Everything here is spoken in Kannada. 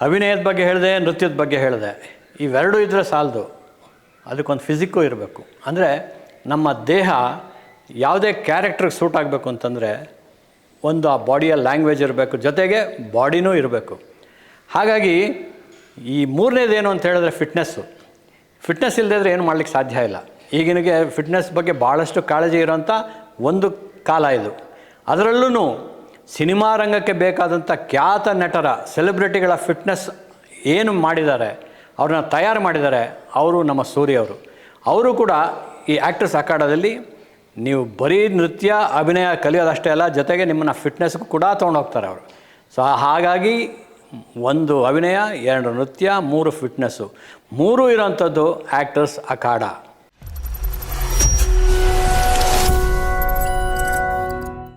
ಅಭಿನಯದ ಬಗ್ಗೆ ಹೇಳಿದೆ, ನೃತ್ಯದ ಬಗ್ಗೆ ಹೇಳಿದೆ. ಇವೆರಡೂ ಇದ್ದರೆ ಸಾಲದು, ಅದಕ್ಕೊಂದು ಫಿಸಿಕ್ಕು ಇರಬೇಕು. ಅಂದರೆ ನಮ್ಮ ದೇಹ ಯಾವುದೇ ಕ್ಯಾರೆಕ್ಟ್ರಿಗೆ ಸೂಟ್ ಆಗಬೇಕು ಅಂತಂದರೆ ಒಂದು ಆ ಬಾಡಿಯ ಲ್ಯಾಂಗ್ವೇಜ್ ಇರಬೇಕು, ಜೊತೆಗೆ ಬಾಡಿನೂ ಇರಬೇಕು. ಹಾಗಾಗಿ ಈ ಮೂರನೇದೇನು ಅಂತ ಹೇಳಿದ್ರೆ ಫಿಟ್ನೆಸ್ಸು. ಫಿಟ್ನೆಸ್ ಇಲ್ಲದಿದ್ದರೆ ಏನು ಮಾಡಲಿಕ್ಕೆ ಸಾಧ್ಯ ಇಲ್ಲ. ಈಗಿನಗೆ ಫಿಟ್ನೆಸ್ ಬಗ್ಗೆ ಭಾಳಷ್ಟು ಕಾಳಜಿ ಇರೋಂಥ ಒಂದು ಕಾಲ ಇದು. ಅದರಲ್ಲೂ ಸಿನಿಮಾ ರಂಗಕ್ಕೆ ಬೇಕಾದಂಥ ಖ್ಯಾತ ನಟರ, ಸೆಲೆಬ್ರಿಟಿಗಳ ಫಿಟ್ನೆಸ್ ಏನು ಮಾಡಿದ್ದಾರೆ, ಅವ್ರನ್ನ ತಯಾರು ಮಾಡಿದ್ದಾರೆ, ಅವರು ನಮ್ಮ ಸೂರ್ಯ ಅವರು ಕೂಡ ಈ ಆ್ಯಕ್ಟರ್ಸ್ ಅಖಾಡದಲ್ಲಿ ನೀವು ಬರೀ ನೃತ್ಯ ಅಭಿನಯ ಕಲಿಯೋದಷ್ಟೇ ಅಲ್ಲ, ಜೊತೆಗೆ ನಿಮ್ಮನ್ನು ಫಿಟ್ನೆಸ್ಗೂ ಕೂಡ ತೊಗೊಂಡೋಗ್ತಾರೆ ಅವರು. ಸೊ ಹಾಗಾಗಿ 1 ಅಭಿನಯ, 2 ನೃತ್ಯ, 3 ಫಿಟ್ನೆಸ್ಸು, 3 ಇರೋಂಥದ್ದು ಆ್ಯಕ್ಟರ್ಸ್ ಅಖಾಡ.